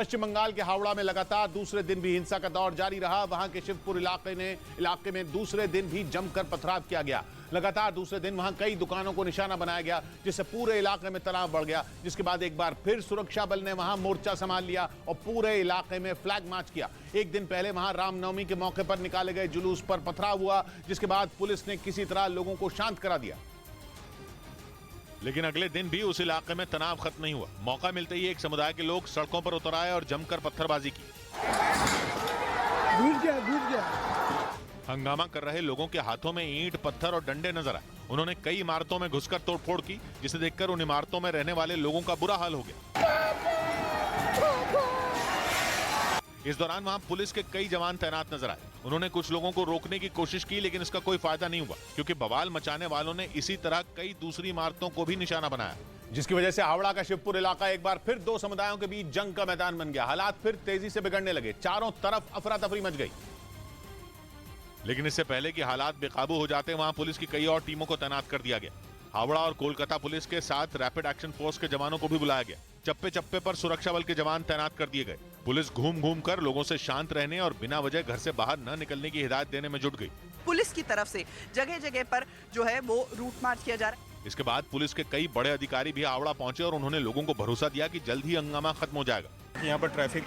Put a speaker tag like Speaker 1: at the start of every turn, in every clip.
Speaker 1: पश्चिम बंगाल के हावड़ा में लगातार दूसरे दिन भी हिंसा का दौर जारी रहा। वहां के शिवपुर इलाके में दूसरे दिन भी जमकर पथराव किया गया। लगातार दूसरे दिन वहां कई दुकानों को निशाना बनाया गया, जिससे पूरे इलाके में तनाव बढ़ गया। जिसके बाद एक बार फिर सुरक्षा बल ने वहां मोर्चा संभाल लिया और पूरे इलाके में फ्लैग मार्च किया। एक दिन पहले वहां रामनवमी के मौके पर निकाले गए जुलूस पर पथराव हुआ, जिसके बाद पुलिस ने किसी तरह लोगों को शांत करा दिया।
Speaker 2: लेकिन अगले दिन भी उस इलाके में तनाव खत्म नहीं हुआ। मौका मिलते ही एक समुदाय के लोग सड़कों पर उतर आए और जमकर पत्थरबाजी की।
Speaker 3: घुस गया।
Speaker 2: हंगामा कर रहे लोगों के हाथों में ईंट, पत्थर और डंडे नजर आए। उन्होंने कई इमारतों में घुसकर तोड़फोड़ की, जिसे देखकर उन इमारतों में रहने वाले लोगों का बुरा हाल हो गया। इस दौरान वहां पुलिस के कई जवान तैनात नजर आए। उन्होंने कुछ लोगों को रोकने की कोशिश की, लेकिन इसका कोई फायदा नहीं हुआ, क्योंकि बवाल मचाने वालों ने इसी तरह कई दूसरी इमारतों को भी निशाना बनाया,
Speaker 1: जिसकी वजह से हावड़ा का शिवपुर इलाका एक बार फिर दो समुदायों के बीच जंग का मैदान बन गया। हालात फिर तेजी से बिगड़ने लगे। चारों तरफ अफरा तफरी मच गई।
Speaker 2: लेकिन इससे पहले कि हालात बेकाबू हो जाते, वहां पुलिस की कई और टीमों को तैनात कर दिया गया। हावड़ा और कोलकाता पुलिस के साथ रैपिड एक्शन फोर्स के जवानों को भी बुलाया गया। चप्पे चप्पे पर सुरक्षा बल के जवान तैनात कर दिए गए। पुलिस घूम घूम कर लोगों से शांत रहने और बिना वजह घर से बाहर न निकलने की हिदायत देने में जुट गई।
Speaker 4: पुलिस की तरफ से जगह जगह पर जो है वो रूट मार्च किया जा रहा है।
Speaker 2: इसके बाद पुलिस के कई बड़े अधिकारी भी हावड़ा पहुंचे और उन्होंने लोगों को भरोसा दिया कि जल्द ही हंगामा खत्म हो जाएगा।
Speaker 5: यहाँ पर ट्रैफिक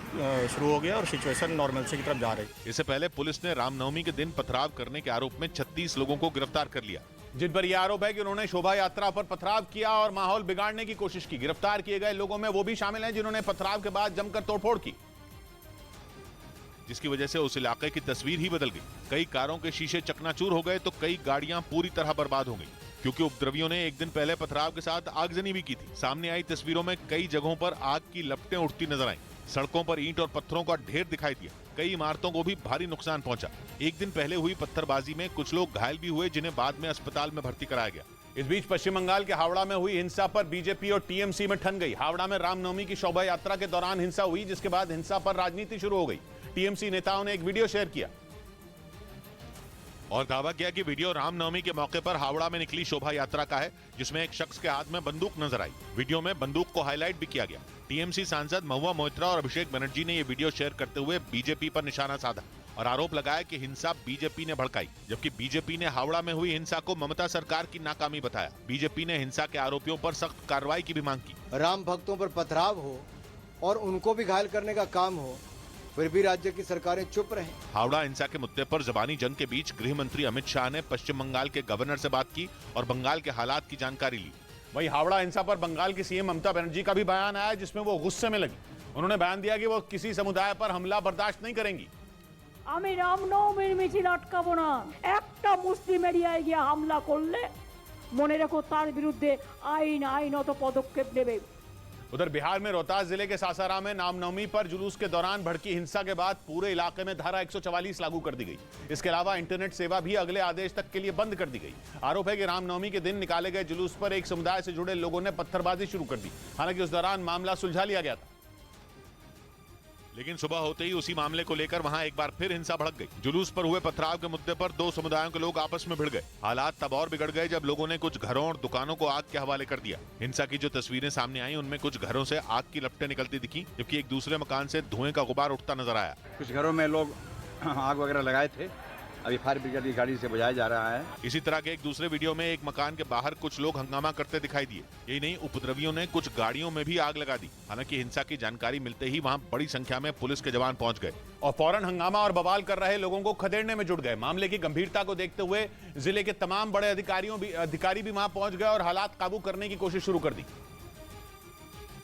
Speaker 5: शुरू हो गया और सिचुएशन नॉर्मलसी की तरफ जा रही है।
Speaker 2: इससे पहले पुलिस ने रामनवमी के दिन पथराव करने के आरोप में 36 लोगों को गिरफ्तार कर लिया,
Speaker 1: जिन पर यह आरोप है कि उन्होंने शोभा यात्रा पर पथराव किया और माहौल बिगाड़ने की कोशिश की। गिरफ्तार किए गए लोगों में वो भी शामिल हैं जिन्होंने पथराव के बाद जमकर तोड़फोड़ की,
Speaker 2: जिसकी वजह से उस इलाके की तस्वीर ही बदल गई। कई कारों के शीशे चकनाचूर हो गए तो कई गाड़ियां पूरी तरह बर्बाद हो गई, क्योंकि उपद्रवियों ने एक दिन पहले पथराव के साथ आगजनी भी की थी। सामने आई तस्वीरों में कई जगहों पर आग की लपटें उठती नजर आईं। सड़कों पर ईंट और पत्थरों का ढेर दिखाई दिया। कई इमारतों को भी भारी नुकसान पहुंचा। एक दिन पहले हुई पत्थरबाजी में कुछ लोग घायल भी हुए, जिन्हें बाद में अस्पताल में भर्ती कराया गया।
Speaker 1: इस बीच पश्चिम बंगाल के हावड़ा में हुई हिंसा पर बीजेपी और टीएमसी में ठन गई। हावड़ा में रामनवमी की शोभा यात्रा के दौरान हिंसा हुई, जिसके बाद हिंसा पर राजनीति शुरू हो गई। टीएमसी नेताओं ने एक वीडियो शेयर किया
Speaker 2: और दावा किया कि वीडियो रामनवमी के मौके पर हावड़ा में निकली शोभा यात्रा का है, जिसमें एक शख्स के हाथ में बंदूक नजर आई। वीडियो में बंदूक को हाईलाइट भी किया गया। टीएमसी सांसद महुआ मोइत्रा और अभिषेक बनर्जी ने यह वीडियो शेयर करते हुए बीजेपी पर निशाना साधा और आरोप लगाया कि हिंसा बीजेपी ने भड़काई, जबकि बीजेपी ने हावड़ा में हुई हिंसा को ममता सरकार की नाकामी बताया। बीजेपी ने हिंसा के आरोपियों पर सख्त कार्रवाई की भी मांग की।
Speaker 3: राम भक्तों पर पथराव हो और उनको भी घायल करने का काम हो, फिर भी राज्य की सरकारें चुप रहे।
Speaker 2: हावड़ा हिंसा के मुद्दे पर जबानी जंग के बीच गृह मंत्री अमित शाह ने पश्चिम बंगाल के गवर्नर से बात की और बंगाल के हालात की जानकारी ली।
Speaker 1: वहीं हावड़ा हिंसा पर बंगाल की सीएम ममता बनर्जी का भी बयान आया, जिसमें वो गुस्से में लगी। उन्होंने बयान दिया कि वो किसी समुदाय पर हमला बर्दाश्त नहीं करेंगी।
Speaker 6: আমি রামনবমীর মিছিল আটকাবো না। একটা মুসলিম এরিয়ায় গিয়ে হামলা করলে মনে রেখো তার বিরুদ্ধে আইনত पदक्षेप নেবে।
Speaker 1: उधर बिहार में रोहतास जिले के सासाराम में रामनवमी पर जुलूस के दौरान भड़की हिंसा के बाद पूरे इलाके में धारा 144 लागू कर दी गई। इसके अलावा इंटरनेट सेवा भी अगले आदेश तक के लिए बंद कर दी गई। आरोप है कि रामनवमी के दिन निकाले गए जुलूस पर एक समुदाय से जुड़े लोगों ने पत्थरबाजी शुरू कर दी। हालांकि उस दौरान मामला सुलझा लिया गया था,
Speaker 2: लेकिन सुबह होते ही उसी मामले को लेकर वहां एक बार फिर हिंसा भड़क गई। जुलूस पर हुए पथराव के मुद्दे पर दो समुदायों के लोग आपस में भिड़ गए। हालात तब और बिगड़ गए जब लोगों ने कुछ घरों और दुकानों को आग के हवाले कर दिया। हिंसा की जो तस्वीरें सामने आई, उनमें कुछ घरों से आग की लपटें निकलती दिखी, जबकि एक दूसरे मकान से धुएं का गुबार उठता नजर आया।
Speaker 7: कुछ घरों में लोग आग वगैरह लगाए थे, अभी फायर ब्रिगेड की गाड़ी से बुझाया जा रहा है।
Speaker 2: इसी तरह के एक दूसरे वीडियो में एक मकान के बाहर कुछ लोग हंगामा करते दिखाई दिए। यही नहीं, उपद्रवियों ने कुछ गाड़ियों में भी आग लगा दी। हालांकि हिंसा की जानकारी मिलते ही वहां बड़ी संख्या में पुलिस के जवान पहुंच गए
Speaker 1: और फौरन हंगामा और बवाल कर रहे लोगों को खदेड़ने में जुट गए। मामले की गंभीरता को देखते हुए जिले के तमाम बड़े अधिकारी भी वहां पहुंच गए और हालात काबू करने की कोशिश शुरू कर दी।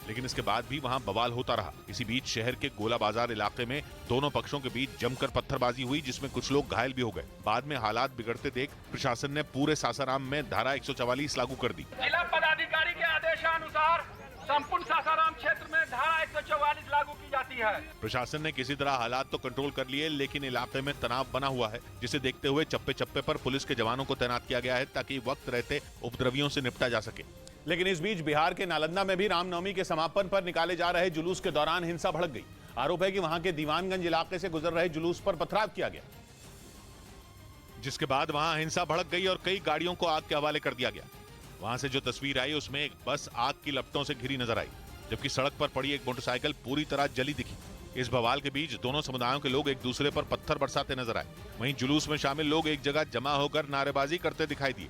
Speaker 2: लेकिन इसके बाद भी वहां बवाल होता रहा। इसी बीच शहर के गोला बाजार इलाके में दोनों पक्षों के बीच जमकर पत्थरबाजी हुई, जिसमें कुछ लोग घायल भी हो गए। बाद में हालात बिगड़ते देख प्रशासन ने पूरे सासाराम में धारा 144 लागू कर दी।
Speaker 8: जिला पदाधिकारी के आदेशानुसार संपूर्ण सासाराम क्षेत्र में धारा 144 लागू की जाती है।
Speaker 2: प्रशासन ने किसी तरह हालात तो कंट्रोल कर लिए, लेकिन इलाके में तनाव बना हुआ है, जिसे देखते हुए चप्पे चप्पे पर पुलिस के जवानों को तैनात किया गया है, ताकि वक्त रहते उपद्रवियों से निपटा जा सके।
Speaker 1: लेकिन इस बीच बिहार के नालंदा में भी रामनवमी के समापन पर निकाले जा रहे जुलूस के दौरान हिंसा भड़क गई। आरोप है कि वहां के दीवानगंज इलाके से गुजर रहे जुलूस पर पथराव किया गया,
Speaker 2: जिसके बाद वहां हिंसा भड़क गई और कई गाड़ियों को आग के हवाले कर दिया गया। वहां से जो तस्वीर आई, उसमें एक बस आग की लपटों से घिरी नजर आई। जबकि सड़क पर पड़ी एक मोटरसाइकिल पूरी तरह जली दिखी। इस बवाल के बीच दोनों समुदायों के लोग एक दूसरे पर पत्थर बरसाते नजर आए। वहीं जुलूस में शामिल लोग एक जगह जमा होकर नारेबाजी करते दिखाई दिए।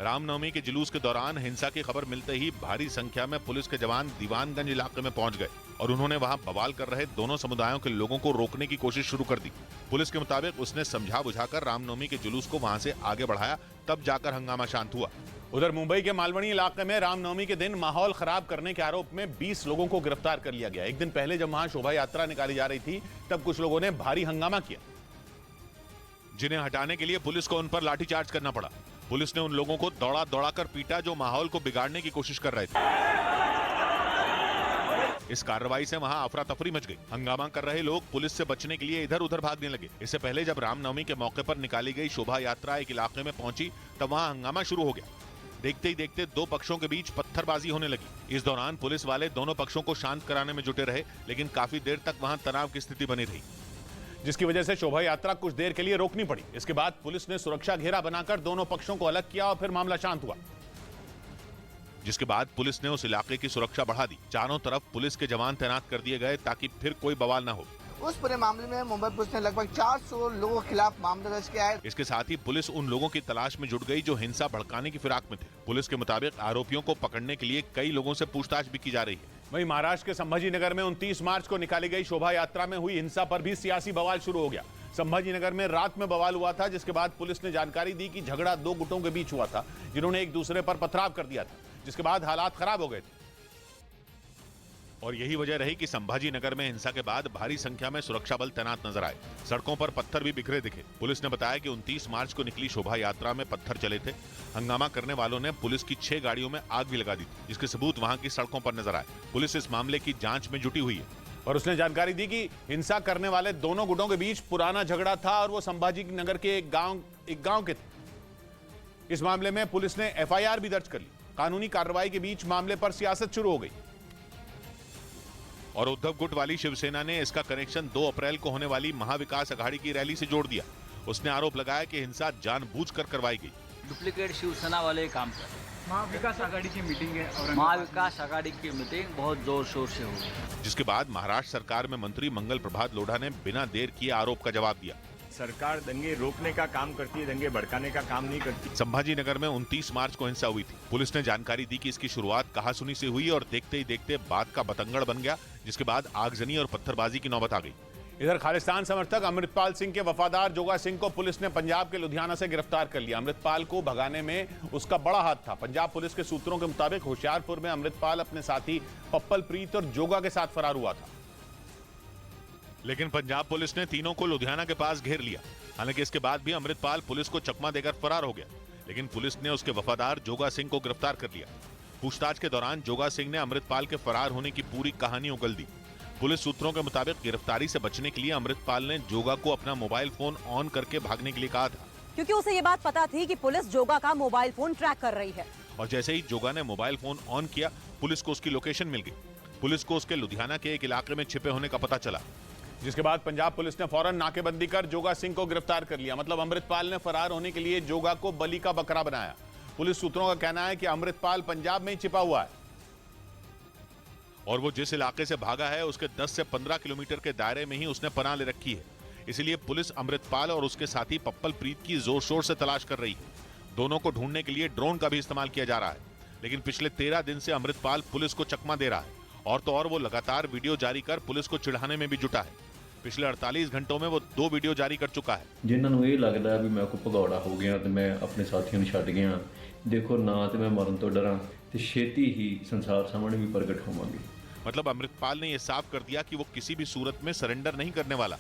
Speaker 2: रामनवमी के जुलूस के दौरान हिंसा की खबर मिलते ही भारी संख्या में पुलिस के जवान दीवानगंज इलाके में पहुंच गए और उन्होंने वहां बवाल कर रहे दोनों समुदायों के लोगों को रोकने की कोशिश शुरू कर दी। पुलिस के मुताबिक उसने समझा बुझाकर रामनवमी के जुलूस को वहां से आगे बढ़ाया, तब जाकर हंगामा शांत हुआ।
Speaker 1: उधर मुंबई के मालवनी इलाके में रामनवमी के दिन माहौल खराब करने के आरोप में 20 लोगों को गिरफ्तार कर लिया गया। एक दिन पहले जब वहां शोभा यात्रा निकाली जा रही थी, तब कुछ लोगों ने भारी हंगामा किया,
Speaker 2: जिन्हें हटाने के लिए पुलिस को उन पर लाठीचार्ज करना पड़ा। पुलिस ने उन लोगों को दौड़ा दौड़ाकर पीटा जो माहौल को बिगाड़ने की कोशिश कर रहे थे। इस कार्रवाई से वहां अफरा तफरी मच गई। हंगामा कर रहे लोग पुलिस से बचने के लिए इधर उधर भागने लगे। इससे पहले जब रामनवमी के मौके पर निकाली गई शोभा यात्रा एक इलाके में पहुंची, तब वहां हंगामा शुरू हो गया। देखते ही देखते दो पक्षों के बीच पत्थरबाजी होने लगी। इस दौरान पुलिस वाले दोनों पक्षों को शांत कराने में जुटे रहे, लेकिन काफी देर तक वहां तनाव की स्थिति बनी रही,
Speaker 1: जिसकी वजह से शोभा यात्रा कुछ देर के लिए रोकनी पड़ी। इसके बाद पुलिस ने सुरक्षा घेरा बनाकर दोनों पक्षों को अलग किया और फिर मामला शांत हुआ।
Speaker 2: जिसके बाद पुलिस ने उस इलाके की सुरक्षा बढ़ा दी। चारों तरफ पुलिस के जवान तैनात कर दिए गए ताकि फिर कोई बवाल न हो।
Speaker 9: उस पूरे मामले में मुंबई पुलिस ने लगभग 400 लोगों के खिलाफ मामला दर्ज किया है।
Speaker 2: इसके साथ ही पुलिस उन लोगों की तलाश में जुट गई जो हिंसा भड़काने की फिराक में थे। पुलिस के मुताबिक आरोपियों को पकड़ने के लिए कई लोगों से पूछताछ भी की जा रही है।
Speaker 1: वहीं महाराष्ट्र के संभाजी नगर में 29 मार्च को निकाली गई शोभा यात्रा में हुई हिंसा पर भी सियासी बवाल शुरू हो गया। संभाजी नगर में रात में बवाल हुआ था, जिसके बाद पुलिस ने जानकारी दी कि झगड़ा दो गुटों के बीच हुआ था, जिन्होंने एक दूसरे पर पथराव कर दिया था, जिसके बाद हालात खराब हो गए थे।
Speaker 2: और यही वजह रही कि संभाजी नगर में हिंसा के बाद भारी संख्या में सुरक्षा बल तैनात नजर आए। सड़कों पर पत्थर भी बिखरे दिखे। पुलिस ने बताया कि 29 मार्च को निकली शोभा यात्रा में पत्थर चले थे। हंगामा करने वालों ने पुलिस की 6 गाड़ियों में आग भी लगा दी थी, जिसके सबूत वहां की सड़कों पर नजर आए। पुलिस इस मामले की जांच में जुटी हुई है
Speaker 1: और उसने जानकारी दी कि हिंसा करने वाले दोनों गुटों के बीच पुराना झगड़ा था और वो संभाजी नगर के एक गांव के थे। इस मामले में पुलिस ने FIR भी दर्ज कर ली। कानूनी कार्रवाई के बीच मामले पर सियासत शुरू हो गई
Speaker 2: और उद्धव गुट वाली शिवसेना ने इसका कनेक्शन 2 अप्रैल को होने वाली महाविकास अघाड़ी की रैली से जोड़ दिया। उसने आरोप लगाया कि हिंसा जानबूझकर करवाई गई।
Speaker 10: डुप्लीकेट शिवसेना वाले काम कर रहे।
Speaker 8: महाविकास आघाड़ी की मीटिंग है।
Speaker 10: महाविकास आघाड़ी की मीटिंग बहुत जोर शोर से हुई,
Speaker 2: जिसके बाद महाराष्ट्र सरकार में मंत्री मंगल प्रभात लोढ़ा ने बिना देर किए आरोप का जवाब दिया।
Speaker 5: सरकार दंगे रोकने का काम करती है, दंगे भड़काने का काम नहीं करती।
Speaker 2: संभाजी नगर में 29 मार्च को हिंसा हुई थी। पुलिस ने जानकारी दी कि इसकी शुरुआत कहासुनी से हुई और देखते ही देखते बात का बतंगड़ बन गया, जिसके बाद आगजनी और पत्थरबाजी की नौबत आ गई।
Speaker 1: इधर खालिस्तान समर्थक अमृतपाल सिंह के वफादार जोगा सिंह को पुलिस ने पंजाब के लुधियाना से गिरफ्तार कर लिया। अमृतपाल को भगाने में उसका बड़ा हाथ था। पंजाब पुलिस के सूत्रों के मुताबिक होशियारपुर में अमृतपाल अपने साथी पप्पल प्रीत और जोगा के साथ फरार हुआ था,
Speaker 2: लेकिन पंजाब पुलिस ने तीनों को लुधियाना के पास घेर लिया। हालांकि इसके बाद भी अमृतपाल पुलिस को चकमा देकर फरार हो गया, लेकिन पुलिस ने उसके वफादार जोगा सिंह को गिरफ्तार कर लिया। पूछताछ के दौरान जोगा सिंह ने अमृतपाल के फरार होने की पूरी कहानी उगल दी। पुलिस सूत्रों के मुताबिक गिरफ्तारी से बचने के लिए अमृतपाल ने जोगा को अपना मोबाइल फोन ऑन करके भागने के लिए कहा था,
Speaker 11: क्योंकि उसे ये बात पता थी कि पुलिस जोगा का मोबाइल फोन ट्रैक कर रही है।
Speaker 2: और जैसे ही जोगा ने मोबाइल फोन ऑन किया, पुलिस को उसकी लोकेशन मिल गई। पुलिस को उसके लुधियाना के एक इलाके में छिपे होने का पता चला,
Speaker 1: जिसके बाद पंजाब पुलिस ने फौरन नाकेबंदी कर जोगा सिंह को गिरफ्तार कर लिया। मतलब अमृतपाल ने फरार होने के लिए जोगा को बलि का बकरा बनाया। पुलिस सूत्रों का कहना है कि अमृतपाल पंजाब में ही छिपा हुआ है
Speaker 2: और वो जिस इलाके से भागा है उसके 10 से 15 किलोमीटर के दायरे में ही उसने पनाह ले रखी है। इसलिए पुलिस अमृतपाल और उसके साथी पप्पल प्रीत की जोर शोर से तलाश कर रही है। दोनों को ढूंढने के लिए ड्रोन का भी इस्तेमाल किया जा रहा है, लेकिन पिछले 13 दिन से अमृतपाल पुलिस को चकमा दे रहा है और तो और वो लगातार वीडियो जारी कर पुलिस को चिढ़ाने में भी जुटा है। पिछले 48 घंटों में वो 2 वीडियो जारी कर चुका है।
Speaker 12: जिन्होंने ये लगता है भी मैं को भगौड़ा हो गया तो मैं अपने साथियों को छड्ड गया, देखो ना तो मैं मरन तो डरा तो छेती ही संसार सामने भी प्रगट होवांगे।
Speaker 2: मतलब अमृतपाल ने यह साफ कर दिया कि वो किसी भी सूरत में सरेंडर नहीं करने वाला।